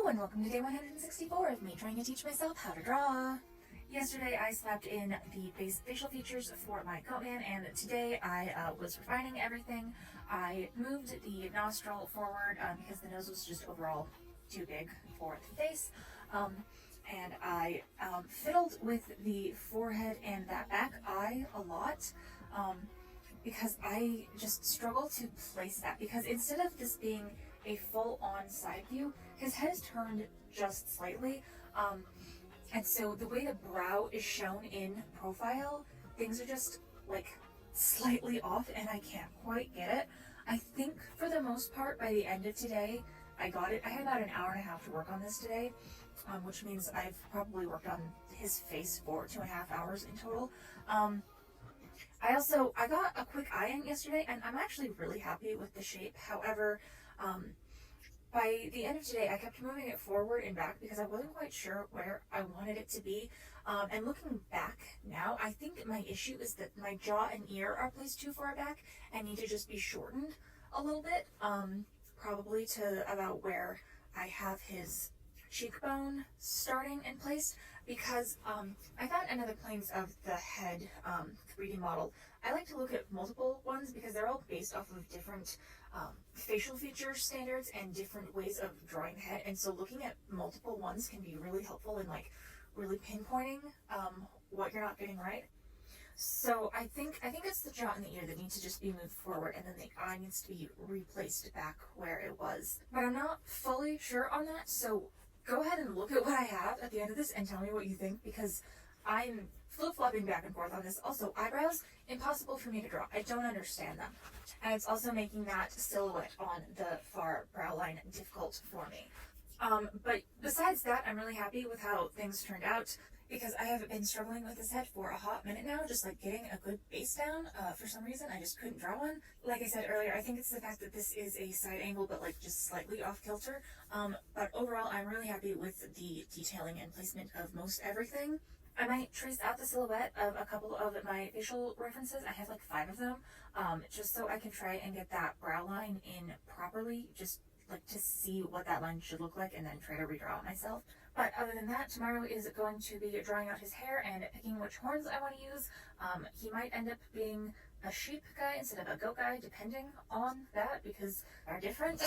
and welcome to day 164 of me trying to teach myself how to draw. Yesterday I slapped in the base facial features for my goat man, and today I was refining everything. I moved the nostril forward because the nose was just overall too big for the face. And I fiddled with the forehead and that back eye a lot because I just struggle to place that, because instead of this being a full-on side view, his head is turned just slightly, and so the way the brow is shown in profile, things are just like slightly off and I can't quite get it. I think for the most part by the end of today I got it. I had about an hour and a half to work on this today, which means I've probably worked on his face for 2.5 hours in total. I got a quick eye in yesterday and I'm actually really happy with the shape. However, by the end of today, I kept moving it forward and back because I wasn't quite sure where I wanted it to be. And looking back now, I think my issue is that my jaw and ear are placed too far back and need to just be shortened a little bit, probably to about where I have his cheekbone starting and placed, because I found another planes of the head 3D model. I like to look at multiple ones because they're all based off of different facial feature standards and different ways of drawing the head, and so looking at multiple ones can be really helpful in like really pinpointing what you're not getting right. So I think it's the jaw and the ear that need to just be moved forward, and then the eye needs to be replaced back where it was. But I'm not fully sure on that, so go ahead and look at what I have at the end of this and tell me what you think, because I'm flip-flopping back and forth on this. Also, eyebrows, impossible for me to draw. I don't understand them. And it's also making that silhouette on the far brow line difficult for me. But besides that, I'm really happy with how things turned out, because I have been struggling with this head for a hot minute now, just like getting a good base down. For some reason, I just couldn't draw one. Like I said earlier, I think it's the fact that this is a side angle, but like just slightly off kilter. But overall, I'm really happy with the detailing and placement of most everything. I might trace out the silhouette of a couple of my facial references. I have like 5 of them, just so I can try and get that brow line in properly, just like to see what that line should look like, and then try to redraw it myself. But other than that, tomorrow is going to be drawing out his hair and picking which horns I want to use. He might end up being a sheep guy instead of a goat guy, depending on that, because they're different.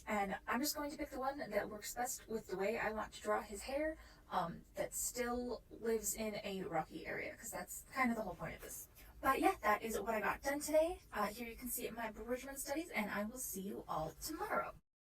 And I'm just going to pick the one that works best with the way I want to draw his hair, that still lives in a rocky area, because that's kind of the whole point of this. But yeah, that is what I got done today. Here you can see my beridgement studies, and I will see you all tomorrow.